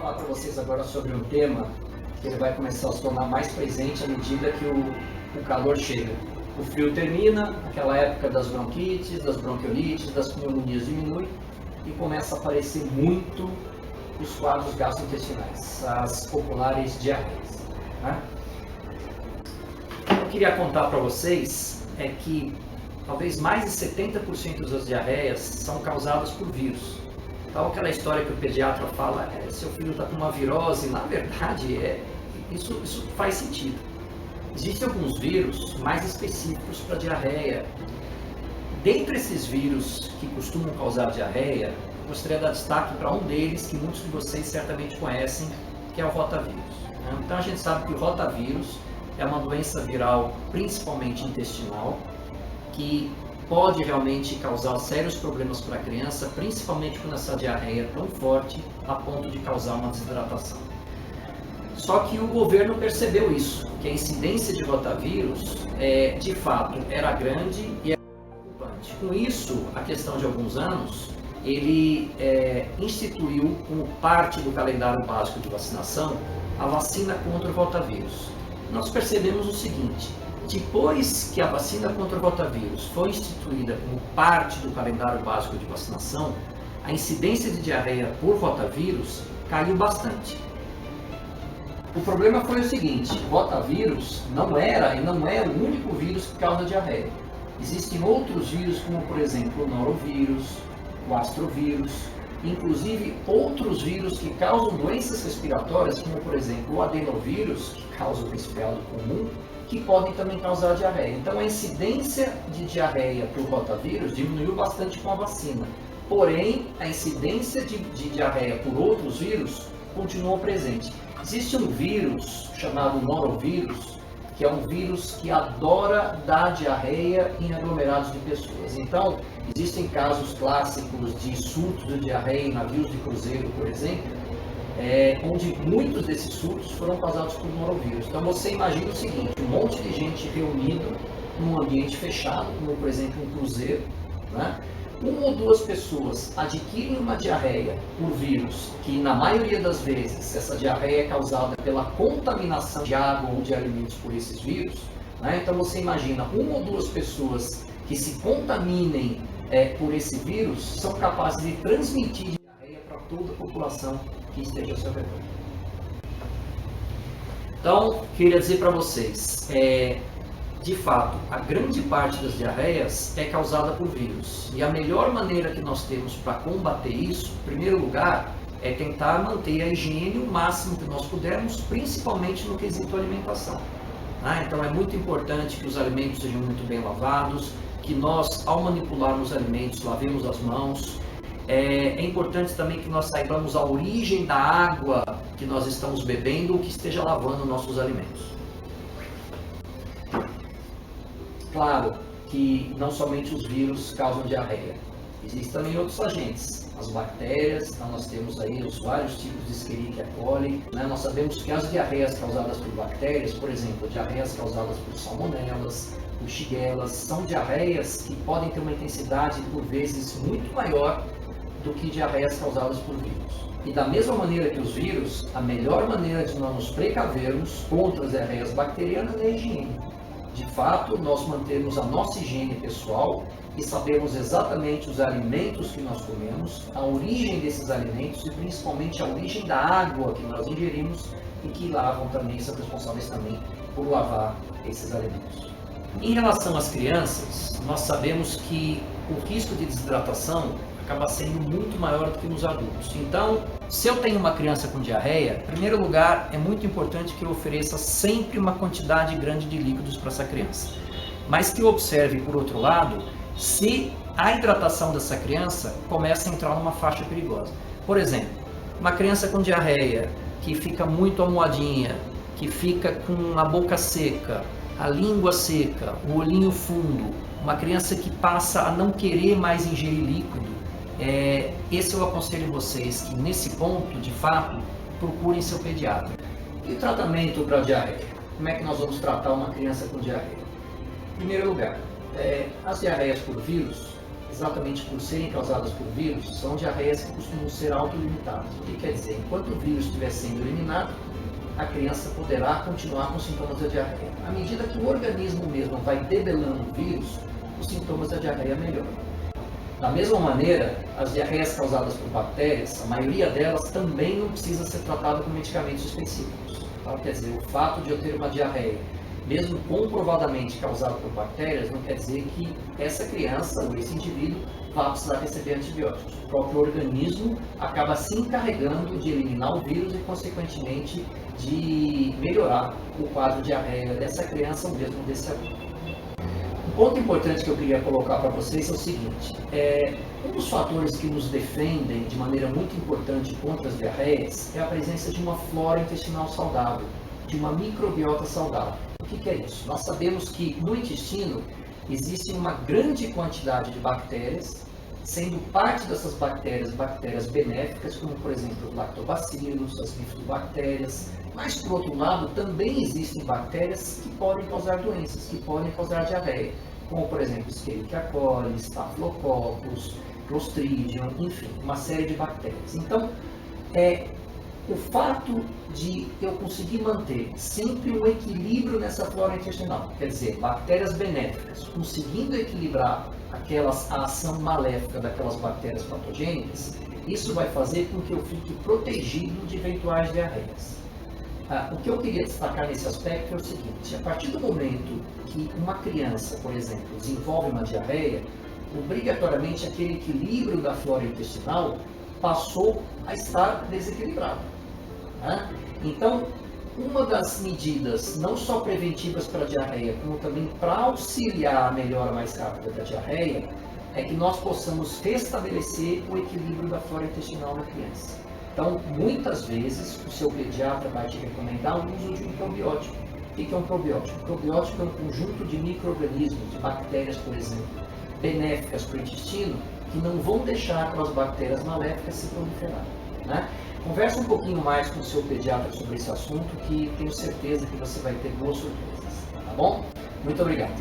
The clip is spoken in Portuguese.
falar para vocês agora sobre um tema que ele vai começar a se tornar mais presente à medida que o calor chega. O frio termina, aquela época das bronquites, das bronquiolites, das pneumonias diminui e começa a aparecer muito os quadros gastrointestinais, as populares diarreias, né? O que eu queria contar para vocês é que talvez mais de 70% das diarreias são causadas por vírus. Então aquela história que o pediatra fala, seu filho está com uma virose, na verdade isso faz sentido. Existem alguns vírus mais específicos para diarreia. Dentre esses vírus que costumam causar diarreia, gostaria de dar destaque para um deles que muitos de vocês certamente conhecem, que é o rotavírus. Então a gente sabe que o rotavírus é uma doença viral principalmente intestinal, que pode realmente causar sérios problemas para a criança, principalmente quando essa diarreia é tão forte a ponto de causar uma desidratação. Só que o governo percebeu isso, que a incidência de rotavírus de fato era grande e era preocupante. Com isso, a questão de alguns anos, ele instituiu como parte do calendário básico de vacinação a vacina contra o rotavírus. Nós percebemos o seguinte: depois que a vacina contra o rotavírus foi instituída como parte do calendário básico de vacinação, a incidência de diarreia por rotavírus caiu bastante. O problema foi o seguinte: o rotavírus não era e não é o único vírus que causa diarreia. Existem outros vírus, como por exemplo o norovírus, o astrovírus, inclusive outros vírus que causam doenças respiratórias, como por exemplo o adenovírus, que causa o resfriado comum, que podem também causar diarreia. Então a incidência de diarreia por rotavírus diminuiu bastante com a vacina. Porém, a incidência de diarreia por outros vírus continuou presente. Existe um vírus chamado norovírus, que é um vírus que adora dar diarreia em aglomerados de pessoas. Então, existem casos clássicos de surtos de diarreia em navios de cruzeiro, por exemplo, onde muitos desses surtos foram causados por norovírus. Então você imagina o seguinte: um monte de gente reunido num ambiente fechado, como por exemplo um cruzeiro, né? Uma ou duas pessoas adquirem uma diarreia por vírus, que na maioria das vezes essa diarreia é causada pela contaminação de água ou de alimentos por esses vírus, né? Então você imagina uma ou duas pessoas que se contaminem por esse vírus são capazes de transmitir diarreia para toda a população que esteja ao seu redor. Então, queria dizer para vocês, de fato, a grande parte das diarreias é causada por vírus. E a melhor maneira que nós temos para combater isso, em primeiro lugar, é tentar manter a higiene o máximo que nós pudermos, principalmente no quesito alimentação. Então é muito importante que os alimentos sejam muito bem lavados, que nós, ao manipularmos os alimentos, lavemos as mãos. É importante também que nós saibamos a origem da água que nós estamos bebendo ou que esteja lavando nossos alimentos. Claro que não somente os vírus causam diarreia, existem também outros agentes, as bactérias. Então nós temos aí os vários tipos de Escherichia coli, né? Nós sabemos que as diarreias causadas por bactérias, por exemplo, diarreias causadas por salmonelas, por shigellas, são diarreias que podem ter uma intensidade por vezes muito maior do que diarreias causadas por vírus. E da mesma maneira que os vírus, a melhor maneira de nós nos precavermos contra as diarreias bacterianas é a higiene. De fato, nós mantemos a nossa higiene pessoal e sabemos exatamente os alimentos que nós comemos, a origem desses alimentos e principalmente a origem da água que nós ingerimos e que lavam também, são responsáveis também por lavar esses alimentos. Em relação às crianças, nós sabemos que o risco de desidratação acaba sendo muito maior do que nos adultos. Então, se eu tenho uma criança com diarreia, em primeiro lugar, é muito importante que eu ofereça sempre uma quantidade grande de líquidos para essa criança. Mas que eu observe, por outro lado, se a hidratação dessa criança começa a entrar numa faixa perigosa. Por exemplo, uma criança com diarreia, que fica muito amuadinha, que fica com a boca seca, a língua seca, o olhinho fundo, uma criança que passa a não querer mais ingerir líquido, esse eu aconselho vocês que nesse ponto, de fato, procurem seu pediatra. E o tratamento para diarreia? Como é que nós vamos tratar uma criança com diarreia? Em primeiro lugar, as diarreias por vírus, exatamente por serem causadas por vírus, são diarreias que costumam ser autolimitadas. O que quer dizer? Enquanto o vírus estiver sendo eliminado, a criança poderá continuar com sintomas da diarreia. À medida que o organismo mesmo vai debelando o vírus, os sintomas da diarreia melhoram. Da mesma maneira, as diarreias causadas por bactérias, a maioria delas também não precisa ser tratada com medicamentos específicos. Então, quer dizer, o fato de eu ter uma diarreia, mesmo comprovadamente causada por bactérias, não quer dizer que essa criança ou esse indivíduo vá precisar receber antibióticos. O próprio organismo acaba se encarregando de eliminar o vírus e, consequentemente, de melhorar o quadro de diarreia dessa criança ou mesmo desse adulto. Um ponto importante que eu queria colocar para vocês é o seguinte: um dos fatores que nos defendem de maneira muito importante contra as diarreias é a presença de uma flora intestinal saudável, de uma microbiota saudável. O que é isso? Nós sabemos que no intestino existe uma grande quantidade de bactérias, sendo parte dessas bactérias benéficas, como por exemplo lactobacilos, as bifidobactérias, mas por outro lado também existem bactérias que podem causar doenças, que podem causar diarreia, como por exemplo Escherichia coli, Staphylococcus, Clostridium, enfim, uma série de bactérias. Então, o fato de eu conseguir manter sempre um equilíbrio nessa flora intestinal, quer dizer, bactérias benéficas, conseguindo equilibrar a ação maléfica daquelas bactérias patogênicas, isso vai fazer com que eu fique protegido de eventuais diarreias. O que eu queria destacar nesse aspecto é o seguinte: a partir do momento que uma criança, por exemplo, desenvolve uma diarreia, obrigatoriamente aquele equilíbrio da flora intestinal passou a estar desequilibrado. Então, uma das medidas, não só preventivas para a diarreia, como também para auxiliar a melhora mais rápida da diarreia, é que nós possamos restabelecer o equilíbrio da flora intestinal na criança. Então, muitas vezes, o seu pediatra vai te recomendar o uso de um probiótico. O que é um probiótico? O probiótico é um conjunto de micro-organismos, de bactérias, por exemplo, benéficas para o intestino, que não vão deixar aquelas bactérias maléficas se proliferarem. Converse um pouquinho mais com o seu pediatra sobre esse assunto, que tenho certeza que você vai ter boas surpresas. Tá bom? Muito obrigado.